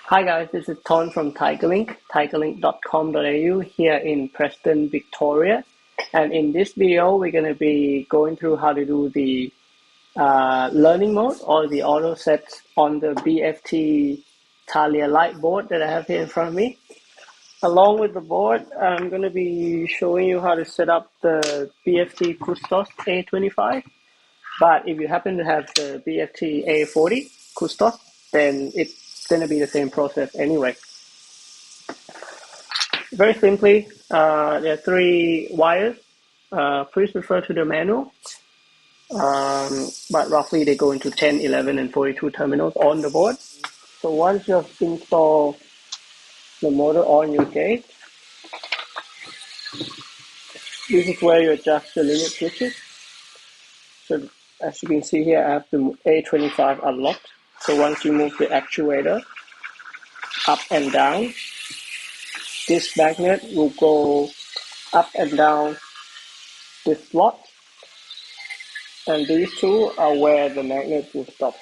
Hi guys, this is Ton from TigerLink, tigerlink.com.au here in Preston, Victoria. And in this video, we're going to be going through how to do the learning mode or the auto sets on the BFT Thalia Lite board that I have here in front of me. Along with the board, I'm going to be showing you how to set up the BFT Custos A25. But if you happen to have the BFT A40 Custos, then it's going to be the same process anyway. Very simply, there are three wires. Please refer to the manual. But roughly they go into 10, 11, and 42 terminals on the board. So once you have installed the motor on your gate, this is where you adjust the limit switches. So as you can see here, I have the A25 unlocked. So once you move the actuator up and down, this magnet will go up and down this slot, and these two are where the magnet will stop.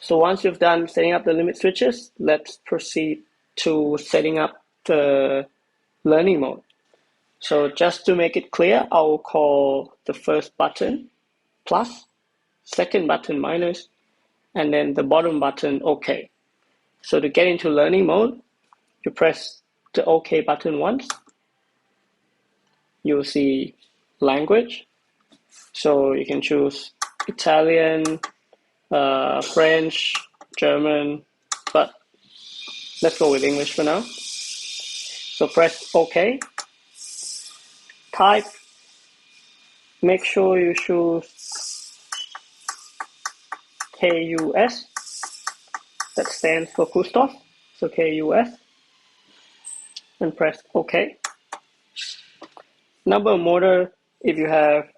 So once you've done setting up the limit switches, let's proceed to setting up the learning mode. So just to make it clear, I will call the first button plus, second button minus, and then the bottom button OK. So to get into learning mode, you press the OK button once. You'll see language. So you can choose Italian, French, German, but let's go with English for now. So press OK. Type. Make sure you choose KUS. That stands for Custos. So KUS. And press OK. Number of motor, if you have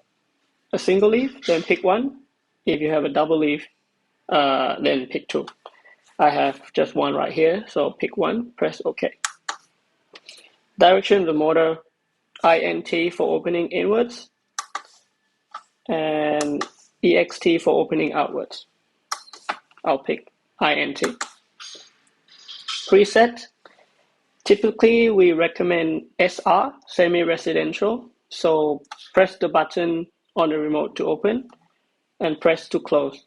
a single leaf, then pick one. If you have a double leaf, then pick two. I have just one right here, so pick one, press OK. Direction of the motor, INT for opening inwards, and EXT for opening outwards. I'll pick INT. Preset, typically we recommend SR, semi-residential, so press the button on the remote to open and press to close.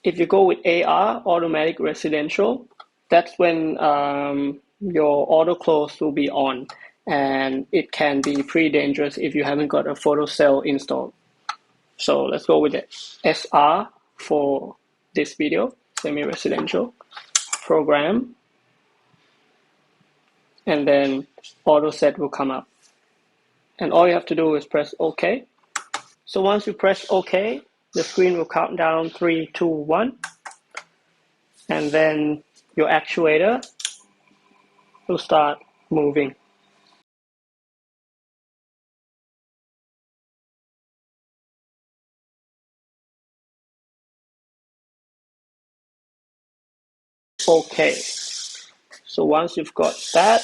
If you go with AR, automatic residential, that's when your auto close will be on, and it can be pretty dangerous if you haven't got a photocell installed. So let's go with it. SR for this video, semi-residential, program, and then auto set will come up. And all you have to do is press OK. So once you press OK, the screen will count down 3, 2, 1. And then your actuator will start moving. Okay. So once you've got that,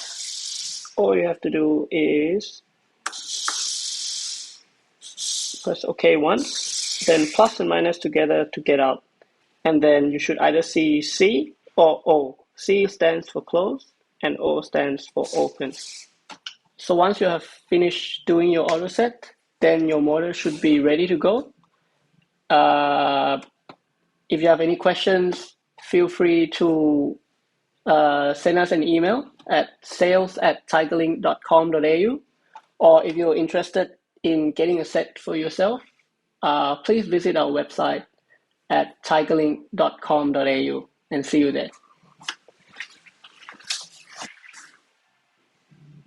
all you have to do is press OK once, then plus and minus together to get out. And then you should either see C or O. C stands for close and O stands for open. So once you have finished doing your auto set, then your motor should be ready to go. If you have any questions, feel free to send us an email at sales@tigerlink.com.au, or if you're interested in getting a set for yourself, please visit our website at tigerlink.com.au and see you there.